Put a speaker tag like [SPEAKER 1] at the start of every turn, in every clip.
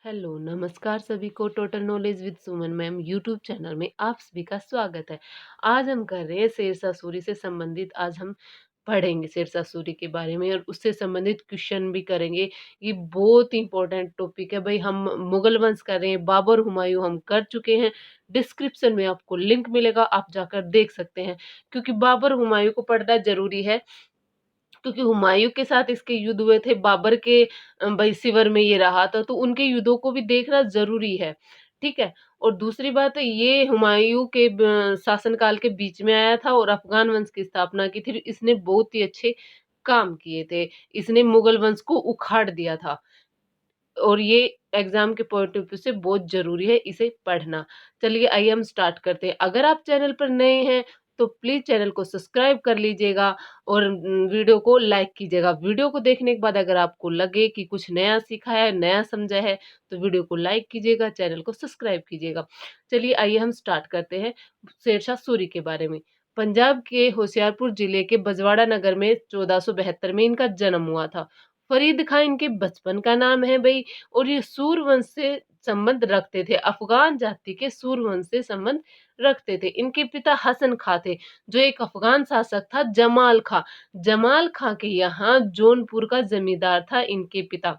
[SPEAKER 1] Hello, नमस्कार सभी को। Total knowledge with Suman ma'am YouTube channel में आप सभी का स्वागत है। आज हम कर रहे हैं शेरशाह सूरी से संबंधित आज हम पढ़ेंगे शेरशाह सूरी के बारे में और उससे संबंधित क्वेश्चन भी करेंगे। ये बहुत इंपॉर्टेंट टॉपिक है भाई। हम मुगल वंश कर रहे हैं, बाबर हुमायूं हम कर चुके हैं। डिस्क्रिप्शन में आपको लिंक मिलेगा, आप जाकर देख सकते हैं। क्योंकि बाबर हुमायूं को पढ़ना ज़रूरी है, क्योंकि हुमायूं के साथ इसके युद्ध हुए थे। बाबर के भाई शिविर में ये रहा था, तो उनके युद्धों को भी देखना ज़रूरी है, ठीक है? और दूसरी बात ये हुमायूं के शासनकाल के बीच में आया था और अफ़गान वंश की स्थापना की थी। इसने बहुत ही अच्छे काम किए थे। इसने मुगल वंश को उखाड़ दिया था। और ये एग्जाम के पॉइंट ऑफ व्यू से बहुत ज़रूरी है इसे पढ़ना। चलिए आइए हम स्टार्ट करते हैं। अगर आप चैनल पर नए हैं तो प्लीज़ चैनल को सब्सक्राइब कर लीजिएगा और वीडियो को लाइक कीजिएगा। वीडियो को देखने के बाद अगर आपको लगे कि कुछ नया सीखा है, नया समझा है, तो वीडियो को लाइक कीजिएगा, चैनल को सब्सक्राइब कीजिएगा। चलिए आइए हम स्टार्ट करते हैं शेरशाह सूरी के बारे में। पंजाब के होशियारपुर जिले के बजवाड़ा नगर में 1472 में इनका जन्म हुआ था। फरीद खां इनके बचपन का नाम है भई। और ये सूर्यवंश से संबंध रखते थे, अफ़गान जाति के सूर्यवंश से संबंध रखते थे। इनके पिता हसन खां थे, जो एक अफ़गान शासक था जमाल खां। जमाल खां के यहाँ जौनपुर का ज़मींदार था इनके पिता।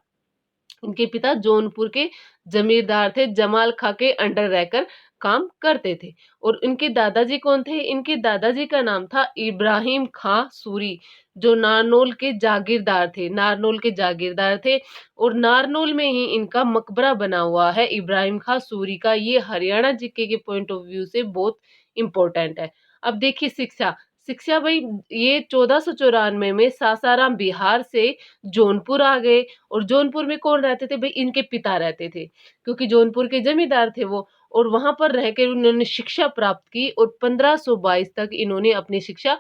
[SPEAKER 1] इनके पिता जौनपुर के जमींदार थे, जमाल खां के अंडर रहकर काम करते थे। और इनके दादाजी कौन थे? इनके दादाजी का नाम था इब्राहिम खां सूरी, जो नारनौल के जागीरदार थे। नारनौल के जागीरदार थे और नारनौल में ही इनका मकबरा बना हुआ है इब्राहिम खां सूरी का। ये हरियाणा जीके के पॉइंट ऑफ व्यू से बहुत इम्पोर्टेंट है। अब देखिए शिक्षा। शिक्षा भाई, ये 1494 में सासाराम बिहार से जौनपुर आ गए। और जौनपुर में कौन रहते थे? भई इनके पिता रहते थे, क्योंकि जौनपुर के जमींदार थे वो। और वहाँ पर रह के उन्होंने शिक्षा प्राप्त की और 1522 तक इन्होंने अपनी शिक्षा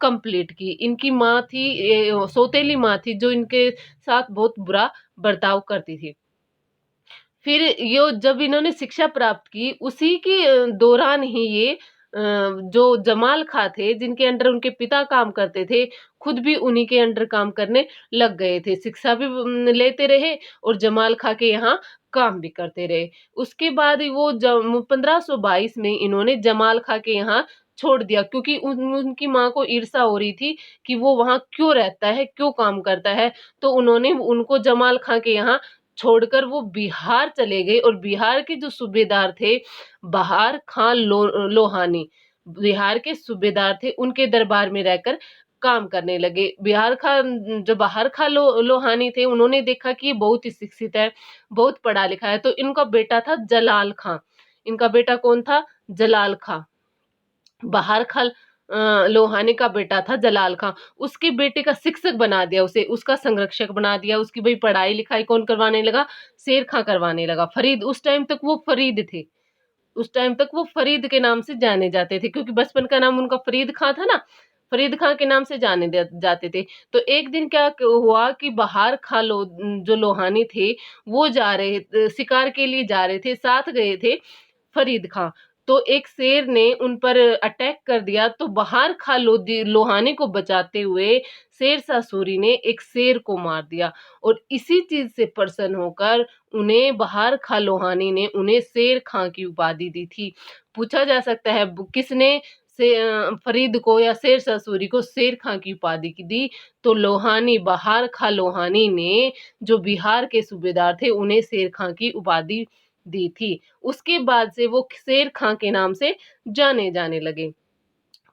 [SPEAKER 1] कंप्लीट की। इनकी माँ थी सौतेली माँ थी, जो इनके साथ बहुत बुरा बर्ताव करती थी। फिर यो जब इन्होंने शिक्षा प्राप्त की, उसी के दौरान ही ये जो जमाल खां थे, जिनके अंडर उनके पिता काम करते थे, खुद भी उन्हीं के अंडर काम करने लग गए थे। शिक्षा भी लेते रहे और जमाल खां के यहाँ काम भी करते रहे। उसके बाद वो 1522 में इन्होंने जमाल खां के यहाँ छोड़ दिया, क्योंकि उनकी माँ को ईर्ष्या हो रही थी कि वो वहाँ क्यों रहता है, क्यों काम करता है। तो उन्होंने उनको जमाल खां के यहाँ छोड़कर वो बिहार चले गए। और बिहार के जो सूबेदार थे, बहार खां लोहानी, बिहार के सूबेदार थे, उनके दरबार में रहकर काम करने लगे। बिहार खां जो बहार खां लोहानी थे, उन्होंने देखा कि ये बहुत ही शिक्षित है, बहुत पढ़ा लिखा है, तो इनका बेटा था जलाल खां। इनका बेटा कौन था? जलाल खां। बहार खां लोहानी का बेटा था जलाल खां। उसके बेटे का शिक्षक बना दिया उसे, उसका संरक्षक बना दिया। उसकी भाई पढ़ाई लिखाई कौन करवाने लगा? शेर खां करवाने लगा। फरीद, उस टाइम तक वो फरीद थे। उस टाइम तक वो फरीद के नाम से जाने जाते थे, क्योंकि बचपन का नाम उनका फरीद खां था ना, फरीद खां के नाम से जाते थे। तो एक दिन क्या हुआ कि बहार खां जो लोहानी थे, वो शिकार के लिए जा रहे थे, साथ गए थे फरीद खां। तो एक शेर ने उन पर अटैक कर दिया, तो बहार खां लोहानी को बचाते हुए शेरशाह सूरी ने एक शेर को मार दिया। और इसी चीज से प्रसन्न होकर उन्हें बहार खां लोहानी ने उन्हें शेर खां की उपाधि दी थी। पूछा जा सकता है किसने फरीद को या शेरशाह सूरी को शेर खां की उपाधि की दी? तो लोहानी, बहार खां लोहानी ने, जो बिहार के सूबेदार थे, उन्हें शेर खां की उपाधि दी थी। उसके बाद से वो शेर खां के नाम से जाने जाने लगे।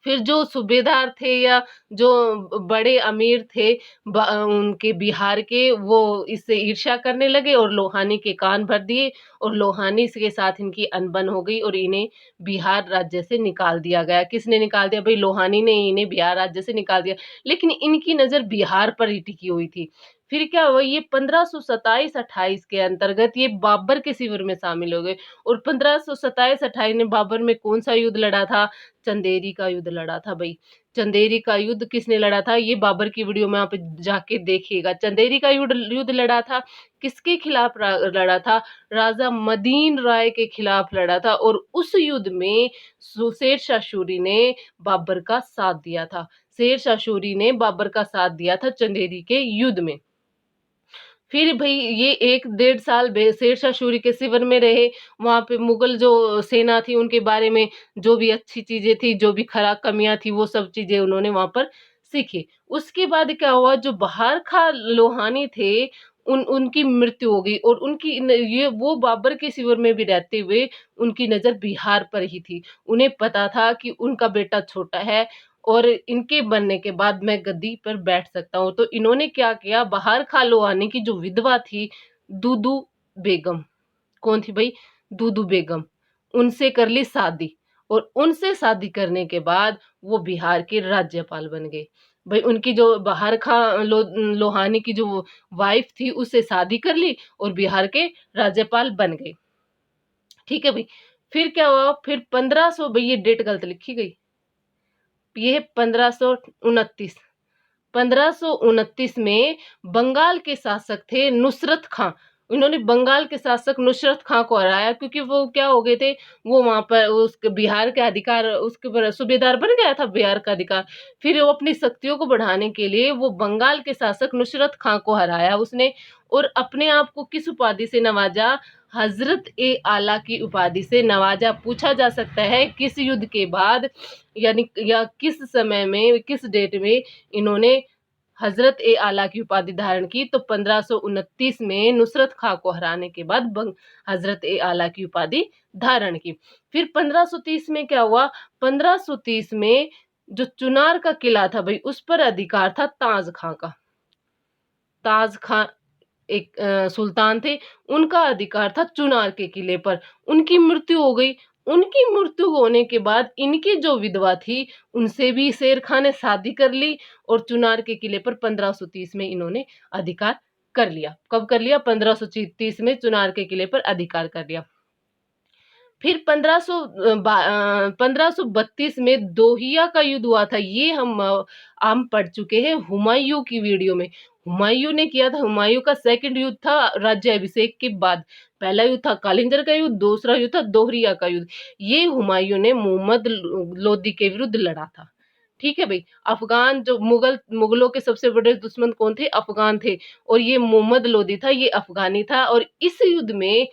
[SPEAKER 1] फिर जो सूबेदार थे या जो बड़े अमीर थे उनके बिहार के, वो इससे ईर्ष्या करने लगे और लोहानी के कान भर दिए। और लोहानी के साथ इनकी अनबन हो गई और इन्हें बिहार राज्य से निकाल दिया गया। किसने निकाल दिया? भाई लोहानी ने इन्हें बिहार राज्य से निकाल दिया। लेकिन इनकी नजर बिहार पर ही टिकी हुई थी। फिर क्या हुआ, ये 1527-28 के अंतर्गत ये बाबर के शिविर में शामिल हो गए। और 1527-28 में बाबर में कौन सा युद्ध लड़ा था? चंदेरी का युद्ध लड़ा था भाई। चंदेरी का युद्ध किसने लड़ा था? ये बाबर की वीडियो में आप जाके देखिएगा। चंदेरी का युद्ध लड़ा था। किसके खिलाफ लड़ा था? राजा मदीन राय के खिलाफ लड़ा था। और उस युद्ध में शेरशाह सूरी ने बाबर का साथ दिया था। शेरशाह सूरी ने बाबर का साथ दिया था चंदेरी के युद्ध में। फिर भई ये 1 डेढ़ साल शेरशाह सूरी के शिविर में रहे, वहाँ पे मुगल जो सेना थी उनके बारे में जो भी अच्छी चीज़ें थी, जो भी खरा कमियाँ थी, वो सब चीज़ें उन्होंने वहाँ पर सीखी। उसके बाद क्या हुआ, जो बहार खाँ लोहानी थे, उनकी मृत्यु हो गई और उनकी न ये वो बाबर के शिविर में भी रहते हुए उनकी नज़र बिहार पर ही थी। उन्हें पता था कि उनका बेटा छोटा है और इनके बनने के बाद मैं गद्दी पर बैठ सकता हूँ। तो इन्होंने क्या किया, बहार खाँ लोहानी की जो विधवा थी, दूदू बेगम, कौन थी भई? दूदू बेगम, उनसे कर ली शादी और उनसे शादी करने के बाद वो बिहार के राज्यपाल बन गए। भई उनकी जो बहार खाँ लोहानी की जो वाइफ़ थी, उससे शादी कर ली और बिहार के राज्यपाल बन गए। ठीक है भई। फिर क्या हुआ, फिर 1500 भई ये डेट गलत लिखी गई। ये है 1529। 1529 में बंगाल के शासक थे नुसरत खां। इन्होंने बंगाल के शासक नुसरत खां को हराया क्योंकि वो क्या हो गए थे, वो वहाँ पर उसके बिहार का अधिकार उसके ऊपर सूबेदार बन गया था बिहार का अधिकार। फिर वो अपनी शक्तियों को बढ़ाने के लिए वो बंगाल के शासक नुसरत खां को हराया उसने और अपने आप को किस उपाधि से नवाजा? हज़रत ए आला की उपाधि से नवाजा। पूछा जा सकता है किस युद्ध के बाद यानी या किस समय में, किस डेट में इन्होंने हज़रत ए आला की उपाधि धारण की? तो 1529 में नुसरत खां को हराने के बाद हज़रत ए आला की उपाधि धारण की। फिर 1530 में क्या हुआ? 1530 में जो चुनार का किला था भई, उस पर अधिकार था ताज़ खां का। ताज़ खां एक सुल्तान थे, उनका अधिकार था चुनार के किले पर। उनकी मृत्यु हो गई। उनकी मृत्यु होने के बाद इनकी जो विधवा थी, उनसे भी शेर खां ने शादी कर ली और चुनार के किले पर 1530 में इन्होंने अधिकार कर लिया। कब कर लिया? 1530 में चुनार के किले पर अधिकार कर लिया। फिर 1532 में दोहिया का युद्ध हुआ था। ये हम पढ़ चुके हैं हुमायूं की वीडियो में। हुमायूं ने किया था, हुमायूं का सेकंड युद्ध था राज्याभिषेक के बाद। पहला युद्ध था कालिंजर का युद्ध, दूसरा युद्ध था दोहरिया का युद्ध। ये हुमायूं ने मोहम्मद लोदी के विरुद्ध लड़ा था। ठीक है भई। अफ़गान जो मुगलों के सबसे बड़े दुश्मन कौन थे? अफ़गान थे और ये मोहम्मद लोदी था, ये अफ़गानी था और इस युद्ध में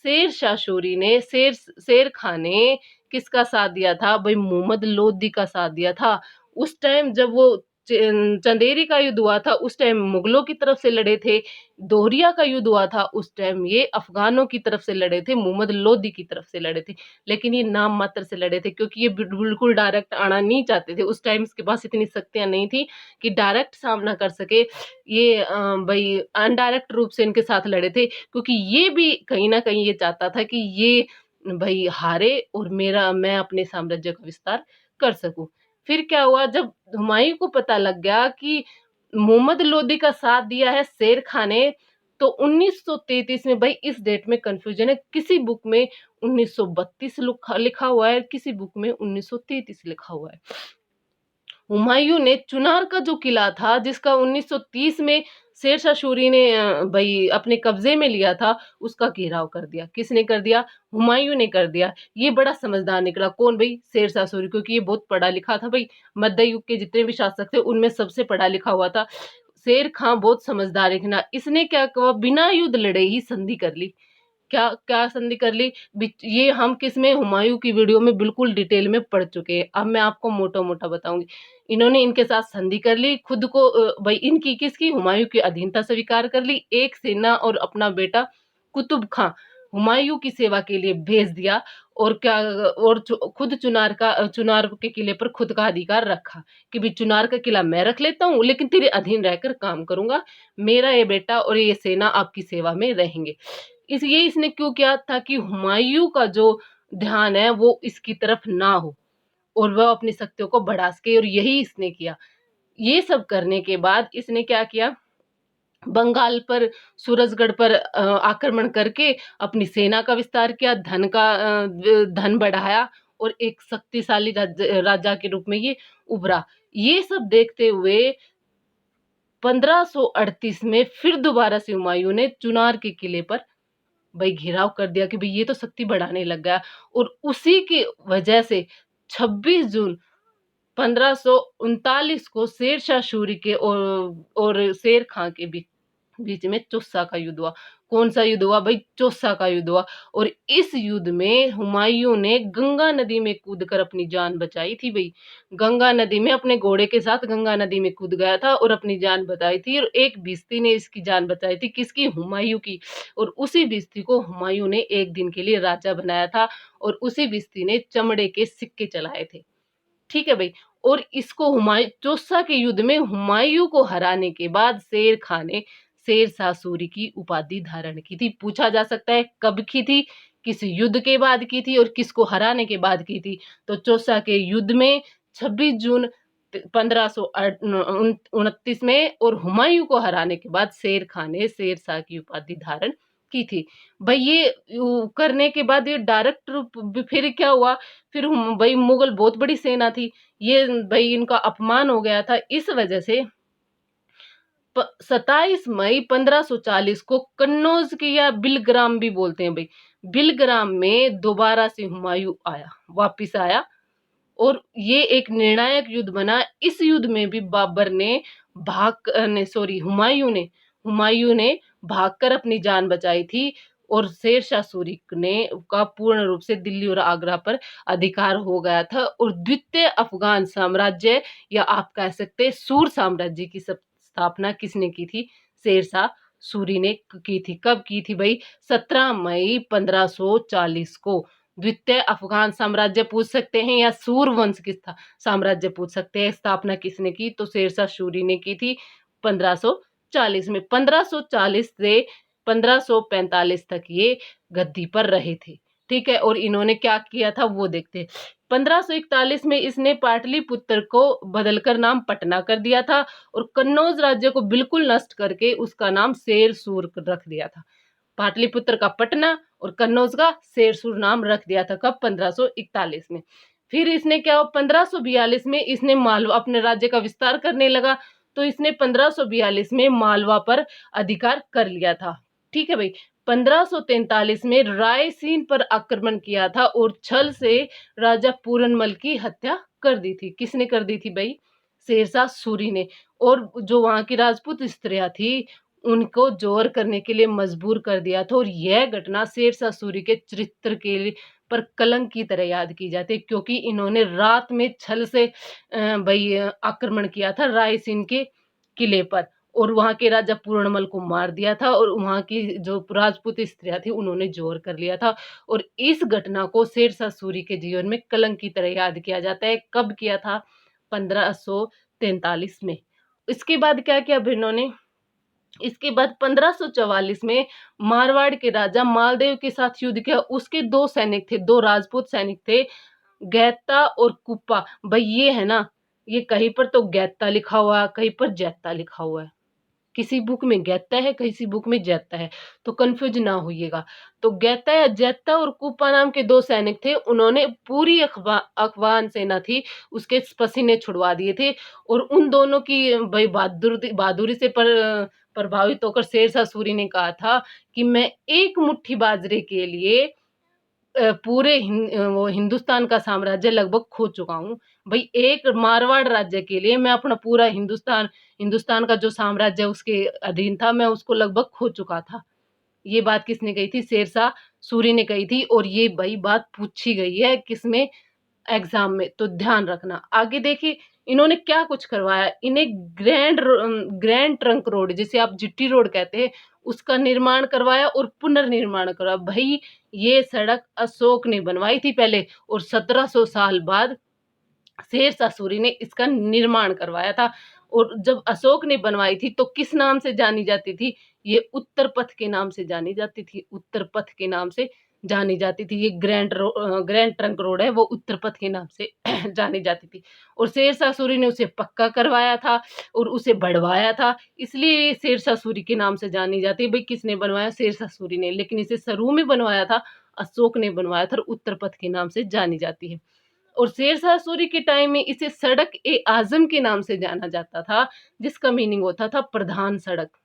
[SPEAKER 1] शेरशाह सूरी ने शेर खां ने किसका साथ दिया था? भई मोहम्मद लोदी का साथ दिया था। उस टाइम जब वो चंदेरी का युद्ध हुआ था, उस टाइम मुगलों की तरफ से लड़े थे। दोहरिया का युद्ध हुआ था, उस टाइम ये अफ़गानों की तरफ से लड़े थे, मोहम्मद लोदी की तरफ से लड़े थे। लेकिन ये नाम मात्र से लड़े थे क्योंकि ये बिल्कुल डायरेक्ट आना नहीं चाहते थे। उस टाइम इसके पास इतनी शक्तियाँ नहीं थी कि डायरेक्ट सामना कर सके। ये भई अनडायरेक्ट रूप से इनके साथ लड़े थे क्योंकि ये भी कहीं न कहीं ये चाहता था कि ये भई हारे और मैं अपने साम्राज्य का विस्तार कर सकूँ। फिर क्या हुआ, जब हुमायूँ को पता लग गया कि मोहम्मद लोदी का साथ दिया है शेर खां ने, तो 1933 में, भई इस डेट में कन्फ्यूजन है, किसी बुक में 1932 लिखा हुआ है, किसी बुक में 1933 लिखा हुआ है। हुमायूं ने चुनार का जो किला था जिसका 1930 में शेरशाह सूरी ने भई अपने कब्जे में लिया था, उसका घेराव कर दिया। किसने कर दिया? हुमायूं ने कर दिया। ये बड़ा समझदार निकला। कौन भई? शेरशाह सूरी, क्योंकि ये बहुत पढ़ा लिखा था भई। मध्य युग के जितने भी शासक थे उनमें सबसे पढ़ा लिखा हुआ था। शेर खां बहुत समझदार एक ना, इसने क्या किया, बिना युद्ध लड़े ही संधि कर ली। क्या क्या संधि कर ली? ये हम किसमें, हुमायूं की वीडियो में बिल्कुल डिटेल में पढ़ चुके हैं। अब मैं आपको मोटा-मोटा बताऊँगी। इन्होंने इनके साथ संधि कर ली, खुद को भई इनकी किसकी, हुमायूं की अधीनता स्वीकार कर ली, एक सेना और अपना बेटा कुतुब खां हुमायूं की सेवा के लिए भेज दिया और क्या और खुद चुनार के किले पर खुद का अधिकार रखा कि भाई चुनार का किला मैं रख लेता हूँ लेकिन तेरे अधीन रहकर काम करूंगा, मेरा ये बेटा और ये सेना आपकी सेवा में रहेंगे। ये इसने क्यों किया था कि हुमायूं का जो ध्यान है वो इसकी तरफ ना हो और वह अपनी शक्तियों को बढ़ा सके, और यही इसने किया। ये सब करने के बाद इसने क्या किया, बंगाल पर, सूरजगढ़ पर आक्रमण करके अपनी सेना का विस्तार किया, धन बढ़ाया और एक शक्तिशाली राजा के रूप में ये उभरा। ये सब देखते हुए 1538 में फिर दोबारा से हुमायूं ने चुनार के किले पर भई घेराव कर दिया कि भई ये तो शक्ति बढ़ाने लग गया, और उसी की वजह से 26 जून 1539 को शेरशाह सूरी के और शेर खां के बीच बीच में चौसा का युद्ध हुआ। कौन सा युद्ध हुआ भाई? चौसा का युद्ध हुआ। और इस युद्ध में हुमायूं ने गंगा नदी में कूदकर अपनी जान बचाई थी भाई। गंगा नदी में अपने घोड़े के साथ गंगा नदी में कूद गया था और अपनी जान बचाई थी। और एक भिश्ती ने इसकी जान बचाई थी, किसकी? हुमायूं की। और उसी भिश्ती को हुमायूं ने एक दिन के लिए राजा बनाया था और उसी भिश्ती ने चमड़े के सिक्के चलाए थे। ठीक है भाई। और इसको हुमायूं, चौसा के युद्ध में हुमायूं को हराने के बाद शेर खान ने शेरशाह सूरी की उपाधि धारण की थी। पूछा जा सकता है कब की थी, किस युद्ध के बाद की थी और किसको हराने के बाद की थी? तो चौसा के युद्ध में 26 जून 1529 में, और हुमायूं को हराने के बाद शेर खान ने शेरशाह की उपाधि धारण की थी भाई। ये करने के बाद ये डायरेक्ट फिर क्या हुआ? फिर भाई मुगल बहुत बड़ी सेना थी, ये भाई इनका अपमान हो गया था। इस वजह से 27 मई 1540 को कन्नौज की, या बिलग्राम भी बोलते हैं भाई, बिलग्राम में दोबारा से हुमायूं वापिस आया और ये एक निर्णायक युद्ध बना। इस युद्ध में भी बाबर ने हुमायूं ने भागकर अपनी जान बचाई थी और शेरशाह सूरी ने का पूर्ण रूप से दिल्ली और आगरा पर अधिकार हो गया था। और द्वितीय अफगान साम्राज्य, या आप कह सकते हैं सूर साम्राज्य की स्थापना किसने की थी? शेरशाह सूरी ने की थी। कब की थी भाई? 17 मई 1540 को। द्वितीय अफगान साम्राज्य पूछ सकते हैं या सूर वंश की साम्राज्य पूछ सकते हैं, स्थापना किसने की? तो शेरशाह सूरी ने की थी 1540 में। 1540 से 1545 तक ये गद्दी पर रहे थे। ठीक है। और इन्होंने क्या किया था वो देखते हैं। 1541 में इसने पाटलिपुत्र को बदलकर नाम पटना कर दिया था और कन्नौज राज्य को बिल्कुल नष्ट करके उसका नाम शेर सूर रख दिया था। पाटलिपुत्र का पटना और कन्नौज का शेरसूर नाम रख दिया था। कब? 1541 में। फिर इसने क्या हुआ? 1542 में इसने मालवा, अपने राज्य का विस्तार करने लगा, तो इसने 1542 में मालवा पर अधिकार कर लिया था। ठीक है भाई। 1543 में रायसीन पर आक्रमण किया था और छल से राजा पूरनमल की हत्या कर दी थी। किसने कर दी थी भाई? शेरशाह सूरी ने। और जो वहां की राजपूत स्त्रियां थी उनको जोर करने के लिए मजबूर कर दिया था। और यह घटना शेरशाह सूरी के चरित्र के पर कलंक की तरह याद की जाती है, क्योंकि इन्होंने रात में छल से भाई आक्रमण किया था रायसीन के किले पर और वहां के राजा पूर्णमल को मार दिया था और वहां की जो राजपूत स्त्रियां थी उन्होंने जोर कर लिया था। और इस घटना को शेरशाह सूरी के जीवन में कलंक की तरह याद किया जाता है। कब किया था? 1543 में। इसके बाद क्या किया इन्होंने? इसके बाद 1544 में मारवाड़ के राजा मालदेव के साथ युद्ध किया। उसके दो सैनिक थे, दो राजपूत सैनिक थे, गैता और कुप्पा। भाई ये है ना, ये कहीं पर तो गैता लिखा हुआ है, कहीं पर जैता लिखा हुआ है। किसी बुक में गैता है, किसी बुक में जैता है, तो कंफ्यूज ना होइएगा। तो गैता या जैता और कुप्पा नाम के दो सैनिक थे। उन्होंने पूरी अफगान सेना थी उसके पसीने छुड़वा दिए थे। और उन दोनों की भाई बहादुरी से प्रभावित होकर शेरशाह सूरी ने कहा था कि मैं एक मुट्ठी बाजरे के लिए पूरे वो हिंदुस्तान का साम्राज्य लगभग खो चुका हूँ। भाई एक मारवाड़ राज्य के लिए मैं अपना पूरा हिंदुस्तान का जो साम्राज्य उसके अधीन था, मैं उसको लगभग खो चुका था। ये बात किसने कही थी? शेरशाह सूरी ने कही थी। और ये भाई बात पूछी गई है किसमें? एग्जाम में, तो ध्यान रखना। आगे देखिए इन्होंने क्या कुछ करवाया। इन्हें ग्रैंड ट्रंक रोड, जिसे आप जीटी रोड कहते हैं, उसका निर्माण करवाया और पुनर्निर्माण करवाया। भाई ये सड़क अशोक ने बनवाई थी पहले और 1700 साल बाद शेरशाह सूरी ने इसका निर्माण करवाया था। और जब अशोक ने बनवाई थी तो किस नाम से जानी जाती थी? ये उत्तर पथ के नाम से जानी जाती थी। उत्तर पथ के नाम से जानी जाती थी। ये ग्रैंड ट्रंक रोड है, वो उत्तर पथ के नाम से जानी जाती थी। और शेरशाह सूरी ने उसे पक्का करवाया था और उसे बढ़वाया था, इसलिए ये शेरशाह सूरी के नाम से जानी जाती है। भाई किसने बनवाया? शेरशाह सूरी ने। लेकिन इसे शुरू में बनवाया था अशोक ने बनवाया था और उत्तर पथ के नाम से जानी जाती है। और शेरशाह सूरी के टाइम में इसे सड़क ए आजम के नाम से जाना जाता था, जिसका मीनिंग होता था प्रधान सड़क।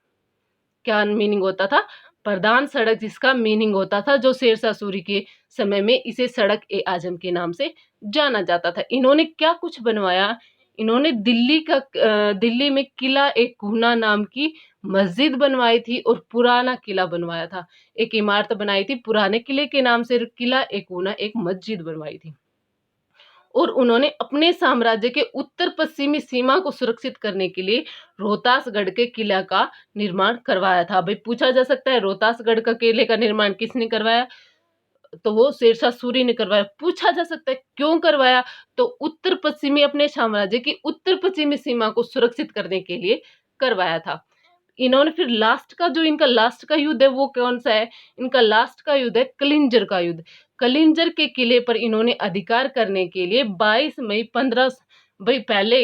[SPEAKER 1] क्या मीनिंग होता था? प्रधान सड़क, जिसका मीनिंग होता था, जो शेरशाह सूरी के समय में इसे सड़क ए आजम के नाम से जाना जाता था। इन्होंने क्या कुछ बनवाया? इन्होंने दिल्ली में किला एक कूना नाम की मस्जिद बनवाई थी और पुराना किला बनवाया था। एक इमारत बनाई थी पुराने किले के नाम से, किला एक कूना एक मस्जिद बनवाई थी। और उन्होंने अपने साम्राज्य के उत्तर पश्चिमी सीमा को सुरक्षित करने के लिए रोहतासगढ़ के किला का निर्माण करवाया था। भाई पूछा जा सकता है रोहतासगढ़ का किले का निर्माण किसने करवाया, तो वो शेरशाह सूरी ने करवाया। पूछा जा सकता है क्यों करवाया, तो उत्तर पश्चिमी अपने साम्राज्य की उत्तर पश्चिमी सीमा को सुरक्षित करने के लिए करवाया था। इन्होंने फिर इनका लास्ट का युद्ध है वो कौन सा है, इनका लास्ट का युद्ध है कलिंजर का युद्ध। कलिंजर के किले पर इन्होंने अधिकार करने के लिए 22 मई 15 भाई पहले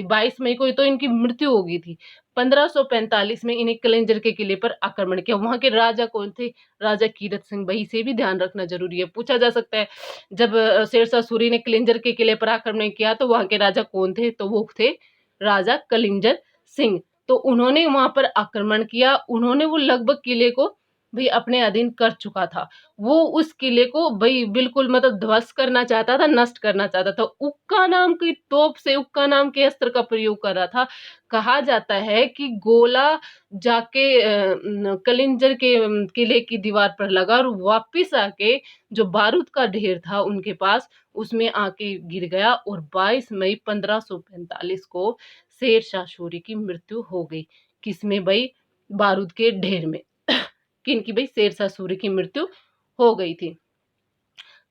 [SPEAKER 1] 22 मई को तो इनकी मृत्यु हो गई थी। 1545 में इन्हें कलिंजर के किले पर आक्रमण किया। वहां के राजा कौन थे, राजा कीरत सिंह। भाई इसे भी ध्यान रखना जरूरी है, पूछा जा सकता है। जब शेरशाह सूरी ने कलिंजर के किले पर आक्रमण किया तो वहां के राजा कौन थे, तो वो थे राजा कलिंजर सिंह। तो उन्होंने वहां पर आक्रमण किया। उन्होंने वो लगभग किले को भाई अपने अधीन कर चुका था। वो उस किले को भाई बिल्कुल मतलब ध्वस्त करना चाहता था, नष्ट करना चाहता था। उक्का नाम की तोप से, उक्का नाम के अस्त्र का प्रयोग कर रहा था। कहा जाता है कि गोला जाके कलिंजर के किले की दीवार पर लगा और वापिस आके जो बारूद का ढेर था उनके पास, उसमें आके गिर गया और 22 मई 1545 को शेरशाह सूरी की मृत्यु हो गई। किसमें भाई, बारूद के ढेर में। किनकी भाई, शेरशाह सूरी की मृत्यु हो गई थी।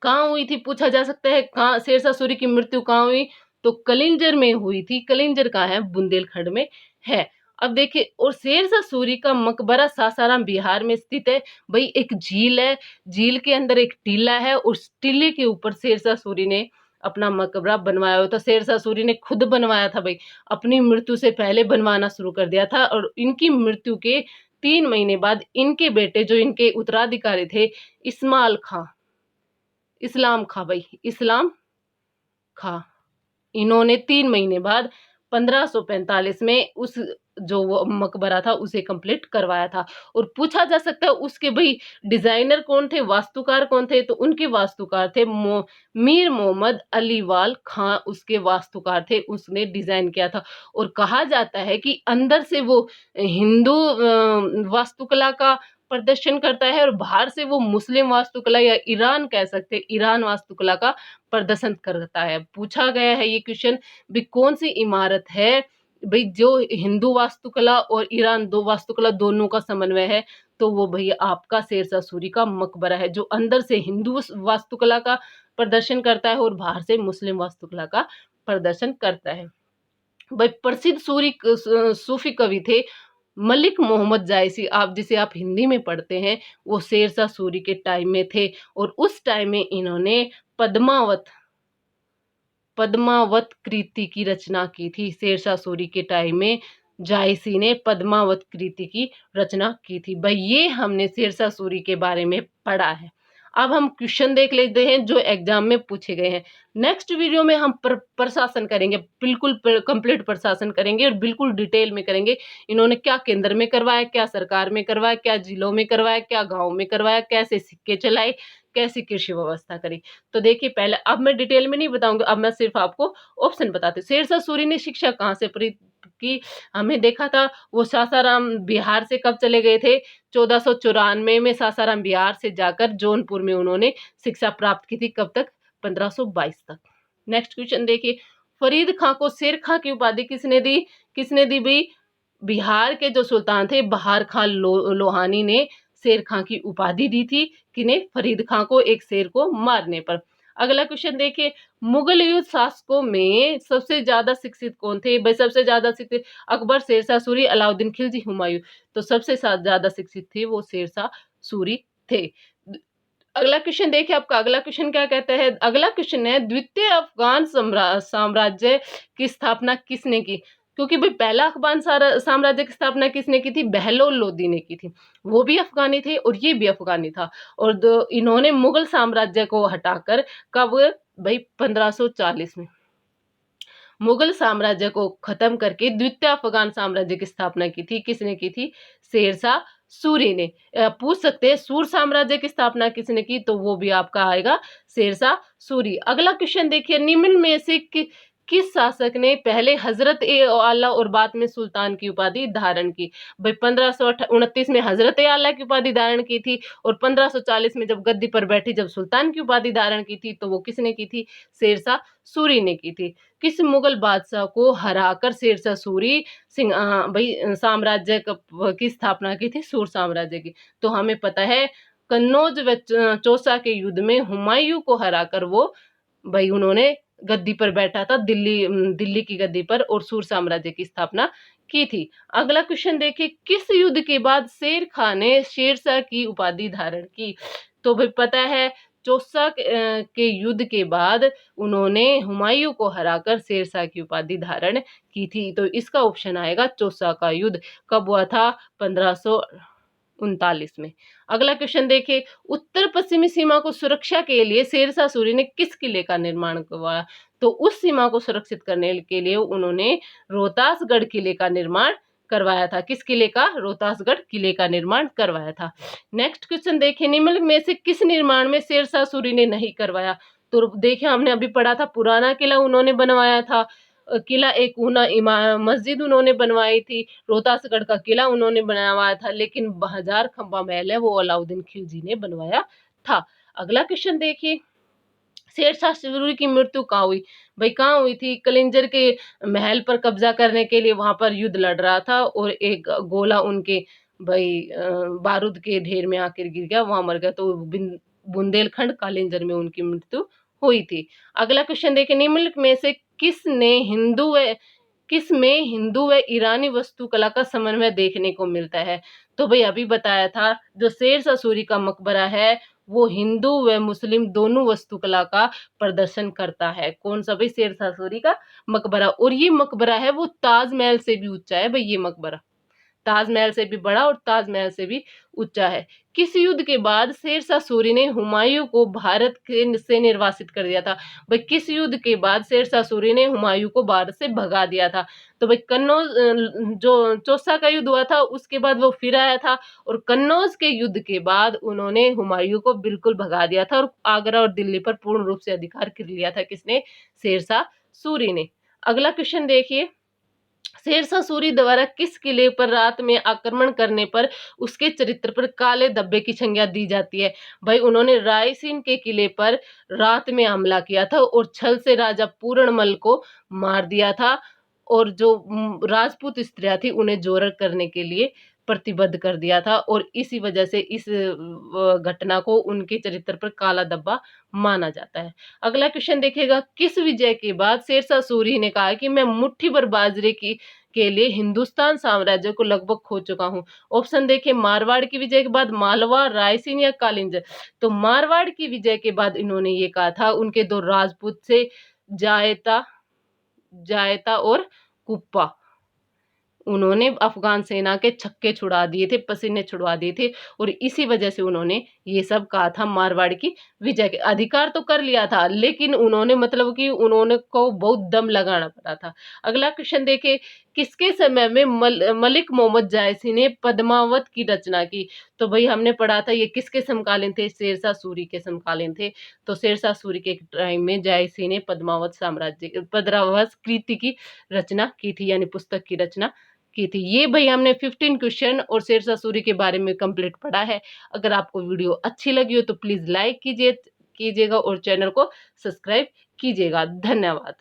[SPEAKER 1] कहाँ हुई थी, पूछा जा सकता है कहाँ शेरशाह सूरी की मृत्यु कहाँ हुई, तो कलिंजर में हुई थी। कलिंजर कहाँ है, बुंदेलखंड में है। अब देखिए, और शेरशाह सूरी का मकबरा सासाराम बिहार में स्थित है। भाई एक झील है, झील के अंदर एक टीला है, उस टीले के ऊपर शेरशाह सूरी ने अपना मकबरा बनवाया हुआ था। शेरशाह सूरी ने खुद बनवाया था भाई, अपनी मृत्यु से पहले बनवाना शुरू कर दिया था। और इनकी मृत्यु के 3 महीने बाद इनके बेटे जो इनके उत्तराधिकारी थे, इस्लाम खां भाई, इस्लाम खां, इन्होंने 3 महीने बाद 1545 में उस जो वो मकबरा था उसे कंप्लीट करवाया था। और पूछा जा सकता है उसके भाई डिजाइनर कौन थे, वास्तुकार कौन थे, तो उनके वास्तुकार थे मीर मोहम्मद अलीवाल खां, उसके वास्तुकार थे, उसने डिजाइन किया था। और कहा जाता है कि अंदर से वो हिंदू वास्तुकला का प्रदर्शन करता है और बाहर से वो मुस्लिम वास्तुकला या ईरान कह सकते हैं, ईरान वास्तुकला का प्रदर्शन करता है। पूछा गया है ये क्वेश्चन भी, कौन सी इमारत है भाई जो हिंदू वास्तुकला और ईरान दो वास्तुकला दोनों का समन्वय है, तो वो भैया आपका शेरशाह सूरी का मकबरा है, जो अंदर से हिंदू वास्तुकला का प्रदर्शन करता है और बाहर से मुस्लिम वास्तुकला का प्रदर्शन करता है। भाई प्रसिद्ध सूफी कवि थे मलिक मोहम्मद जायसी, आप जिसे आप हिंदी में पढ़ते हैं, वो शेरशाह सूरी के टाइम में थे। और उस टाइम में इन्होंने पद्मावत कृति की रचना की थी। शेरशाह सूरी के टाइम में जायसी ने पद्मावत कृति की रचना की थी। भाई ये हमने शेरशाह सूरी के बारे में पढ़ा है। अब हम क्वेश्चन देख लेते हैं जो एग्जाम में पूछे गए हैं। नेक्स्ट वीडियो में हम प्रशासन करेंगे, बिल्कुल कंप्लीट प्रशासन करेंगे और बिल्कुल डिटेल में करेंगे। इन्होंने क्या केंद्र में करवाया, क्या सरकार में करवाया, क्या जिलों में करवाया, क्या गाँव में करवाया, कैसे सिक्के चलाए, कैसी कृषि व्यवस्था करी। तो देखिए पहले, अब मैं डिटेल में नहीं बताऊंगी, अब मैं सिर्फ आपको ऑप्शन बताती हूँ। शेरशाह सूरी ने शिक्षा कहाँ से प्राप्त की, हमें देखा था वो सासाराम बिहार से कब चले गए थे, 1494 में सासाराम बिहार से जाकर जौनपुर में उन्होंने शिक्षा प्राप्त की थी। कब तक, 1522 तक। नेक्स्ट क्वेश्चन देखिए, फरीद खां को शेर खां की उपाधि किसने दी भाई, बिहार के जो सुल्तान थे बहार खां लोहानी ने शेर खां की उपाधि दी थी। किन्हें, फरीद खां को, एक शेर को मारने पर। अगला क्वेश्चन देखिए, मुगल युद्ध शासकों में सबसे ज्यादा शिक्षित कौन थे, भाई सबसे ज्यादा शिक्षित अकबर, शेरशाह सूरी, अलाउद्दीन खिलजी, हुमायूं। तो सबसे ज्यादा शिक्षित थे वो शेरशाह सूरी थे। अगला क्वेश्चन देखिए, आपका अगला क्वेश्चन क्या कहता है, अगला क्वेश्चन है द्वितीय अफगान साम्राज्य की स्थापना किसने की। क्योंकि भाई पहला अफगान साम्राज्य की स्थापना किसने की थी, बहलोल लोदी ने की थी। वो भी अफगानी थे और ये भी अफगानी था। और इन्होंने मुगल साम्राज्य को हटाकर कब, भाई 1540 में मुगल साम्राज्य को खत्म करके द्वितीय अफगान साम्राज्य की स्थापना की थी। किसने की थी, शेरशाह सूरी ने। पूछ सकते हैं सूर साम्राज्य की स्थापना किसने की, तो वो भी आपका आएगा शेरशाह सूरी। अगला क्वेश्चन देखिए, निम्न में से किस शासक ने पहले हजरत ए आला और बाद में सुल्तान की उपाधि धारण की? भाई 1529 में हजरत ए आला की उपाधि धारण की थी और 1540 में जब गद्दी पर बैठी, जब सुल्तान की उपाधि धारण की थी, तो वो किसने की थी? शेरशाह सूरी ने की थी। किस मुगल बादशाह को हराकर शेरशाह सूरी भाई साम्राज्य की स्थापना की थी? सूर साम्राज्य की। तो हमें पता है कन्नौज व चौसा के युद्ध में हुमायूं को हराकर वो भाई उन्होंने गद्दी पर बैठा था, दिल्ली की गद्दी पर, और सूर साम्राज्य की स्थापना की थी। अगला क्वेश्चन देखिए, किस युद्ध के बाद शेर खान ने शेरशाह की उपाधि धारण की? तो भाई पता है चौसा के युद्ध के बाद उन्होंने हुमायूं को हराकर शेरशाह की उपाधि धारण की थी। तो इसका ऑप्शन आएगा चौसा का युद्ध। कब हुआ था? 1539 में। अगला क्वेश्चन देखिए, उत्तर पश्चिमी सीमा को सुरक्षा के लिए शेरशाह सूरी ने किस किले का निर्माण करवाया? तो उस सीमा को सुरक्षित करने के लिए उन्होंने रोहतासगढ़ किले का निर्माण करवाया था। किस किले का? रोहतासगढ़ किले का निर्माण करवाया था। नेक्स्ट क्वेश्चन देखिए, निम्नलिखित में से किस निर्माण में शेरशाह सूरी ने नहीं करवाया? तो देखिए हमने अभी पढ़ा था पुराना किला उन्होंने बनवाया था, किला एक ऊना मस्जिद उन्होंने बनवाई थी, रोहतासगढ़ का किला उन्होंने बनवाया था, लेकिन हजार खंबा महल है वो अलाउद्दीन खिलजी ने बनवाया था। अगला क्वेश्चन देखिए, शेरशाह सूरी की मृत्यु कहाँ हुई? भाई कहाँ हुई थी? कलिंजर के महल पर कब्जा करने के लिए वहां पर युद्ध लड़ रहा था और एक गोला उनके भाई बारूद के ढेर में आकर गिर गया, वहां मर गया। तो बुंदेलखंड कालिंजर में उनकी मृत्यु हुई थी। अगला क्वेश्चन देखिए, निम्नलिखित में से किस में हिंदू व ईरानी वास्तुकला का समन्वय देखने को मिलता है? तो भाई अभी बताया था जो शेरशाह सूरी का मकबरा है वो हिंदू व मुस्लिम दोनों वास्तुकला का प्रदर्शन करता है। कौन सा? भाई शेरशाह सूरी का मकबरा। और ये मकबरा है वो ताजमहल से भी ऊंचा है भाई, ये मकबरा ताजमहल से भी बड़ा और ताजमहल से भी ऊंचा है। किस युद्ध के बाद शेरशाह सूरी ने हुमायूं को भारत से निर्वासित कर दिया था? भाई किस युद्ध के बाद शेरशाह सूरी ने हुमायूं को भारत से भगा दिया था? तो भाई कन्नौज जो चौसा का युद्ध हुआ था उसके बाद वो फिर आया था, और कन्नौज के युद्ध के बाद उन्होंने हुमायूं को बिल्कुल भगा दिया था और आगरा और दिल्ली पर पूर्ण रूप से अधिकार कर लिया था। किसने? शेरशाह सूरी ने। अगला क्वेश्चन देखिए, शेरशाह सूरी द्वारा किस किले पर रात में आक्रमण करने पर उसके चरित्र पर काले धब्बे की संज्ञा दी जाती है? भाई उन्होंने रायसीन के किले पर रात में हमला किया था और छल से राजा पूर्णमल को मार दिया था, और जो राजपूत स्त्रियां थी उन्हें जोरर करने के लिए प्रतिबद्ध कर दिया था, और इसी वजह से इस घटना को उनके चरित्र पर काला धब्बा माना जाता है। अगला क्वेश्चन देखिएगा, किस विजय के बाद शेरशाह सूरी ने कहा कि मैं मुट्ठी भर बाजरे की के लिए हिंदुस्तान साम्राज्य को लगभग खो चुका हूं? ऑप्शन देखिए, मारवाड़ की विजय के बाद, मालवा, रायसीन या कालिंज। तो मारवाड़ की विजय के बाद इन्होंने ये कहा था, उनके दो राजपूत से जायता जायता और कुप्पा, उन्होंने अफगान सेना के छक्के छुड़ा दिए थे, पसीने छुड़वा दिए थे, और इसी वजह से उन्होंने ये सब कहा था मारवाड़ की विजय के। अधिकार तो कर लिया था लेकिन उन्होंने मतलब कि उन्होंने को बहुत दम लगाना पड़ा था। अगला क्वेश्चन देखिए, किसके समय में मलिक मोहम्मद जायसी ने पद्मावत की रचना की? तो भाई हमने पढ़ा था ये किसके समकालीन थे? शेरशाह सूरी के समकालीन थे। तो शेरशाह सूरी के टाइम में जायसी ने पद्मावत कृति की रचना की थी, यानी पुस्तक की रचना की थी। ये भाई हमने 15 क्वेश्चन और शेरशाह सूरी के बारे में कंप्लीट पढ़ा है। अगर आपको वीडियो अच्छी लगी हो तो प्लीज लाइक कीजिएगा और चैनल को सब्सक्राइब कीजिएगा। धन्यवाद।